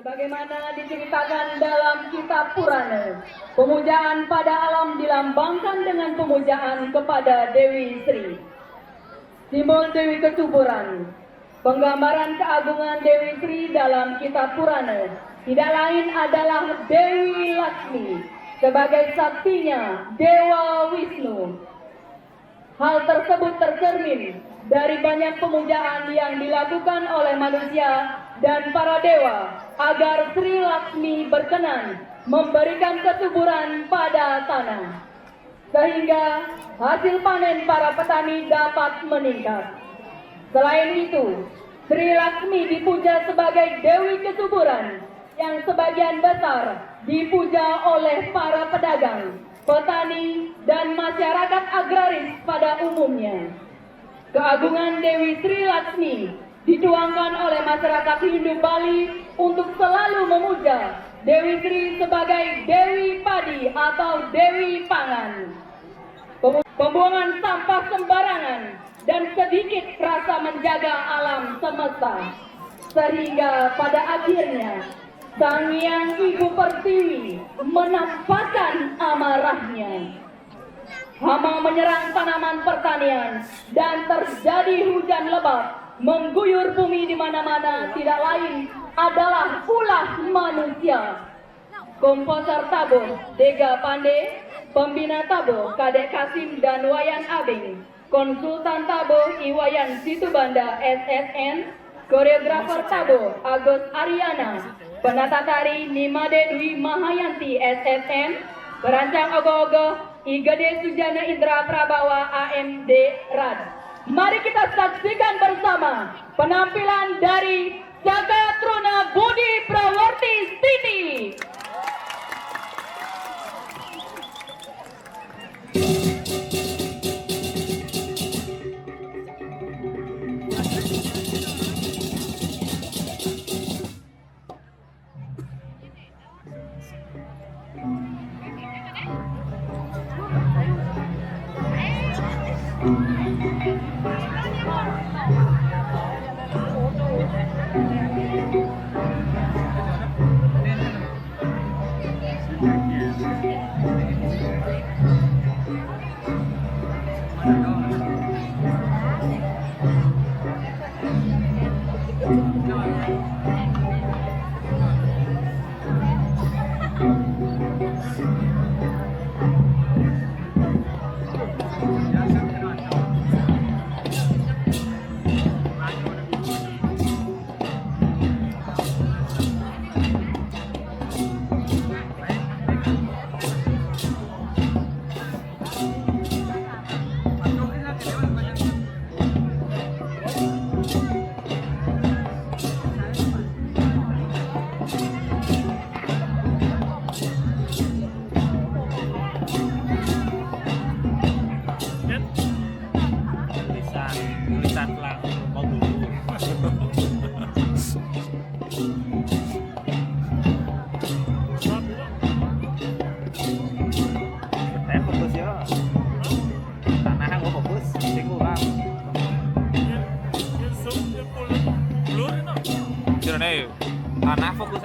Sebagaimana diceritakan dalam kitab Purana, pemujaan pada alam dilambangkan dengan pemujaan kepada Dewi Sri. Simbol Dewi Kesuburan, penggambaran keagungan Dewi Sri dalam kitab Purana tidak lain adalah Dewi Laksmi sebagai saktinya Dewa Wisnu. Hal tersebut tercermin dari banyak pemujaan yang dilakukan oleh manusia dan para dewa agar Sri Laksmi berkenan memberikan kesuburan pada tanah, sehingga hasil panen para petani dapat meningkat. Selain itu, Sri Laksmi dipuja sebagai Dewi Kesuburan yang sebagian besar dipuja oleh para pedagang, petani, dan masyarakat agraris pada umumnya. Keagungan Dewi Sri Laksmi dituangkan oleh masyarakat Hindu Bali untuk selalu memuja Dewi Sri sebagai Dewi Padi atau Dewi Pangan. Pembuangan sampah sembarangan dan sedikit rasa menjaga alam semesta, sehingga pada akhirnya Sang Hyang Ibu Pertiwi menampakkan amarahnya. Hama menyerang tanaman pertanian dan terjadi hujan lebat mengguyur bumi di mana-mana, tidak lain adalah ulah manusia. Komposer Tabo Dega Pande, pembina Tabo Kadek Kasim dan Wayan Abing, konsultan Tabo Iwayan Situbanda SSN, koreografer Tabo Agus Ariana, penata tari Nimade Dwi Mahayanti SSN, perancang ogoh-ogoh Igede Sujana Indra Prabawa AMD Rad. Mari kita saksikan bersama penampilan dari Jagatruna Budi Prawarti Siti. Tanah fokus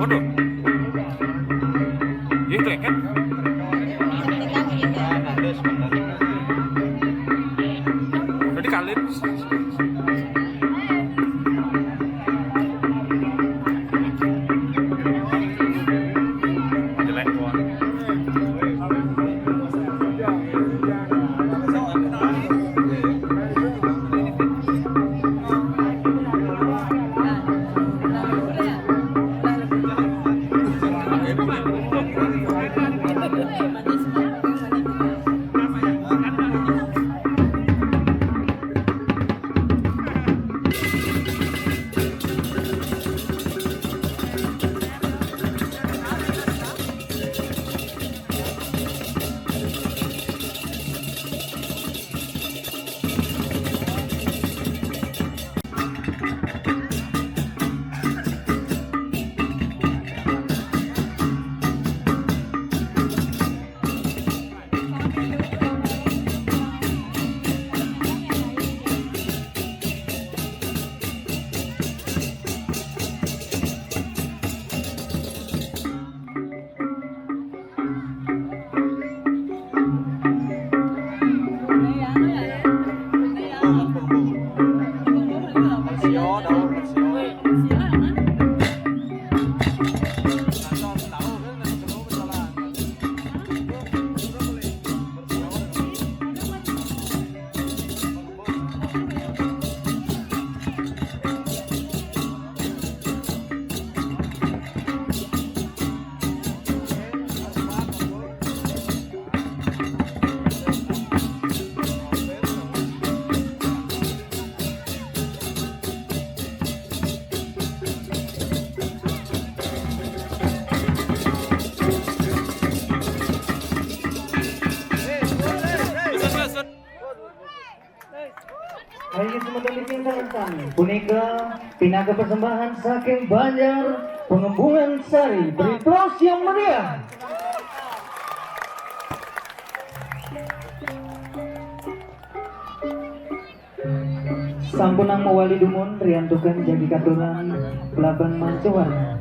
Waduh. Ini keleket. Tadi kalian. Jelek banget. Ayo semua dipintarkan. Punika pinaga persembahan saking Banjar Pengembungan Sari. Beri aplaus yang meriah. Sampunang mewali dumun riantukan jadi katuran Pelaban Mancuwarna.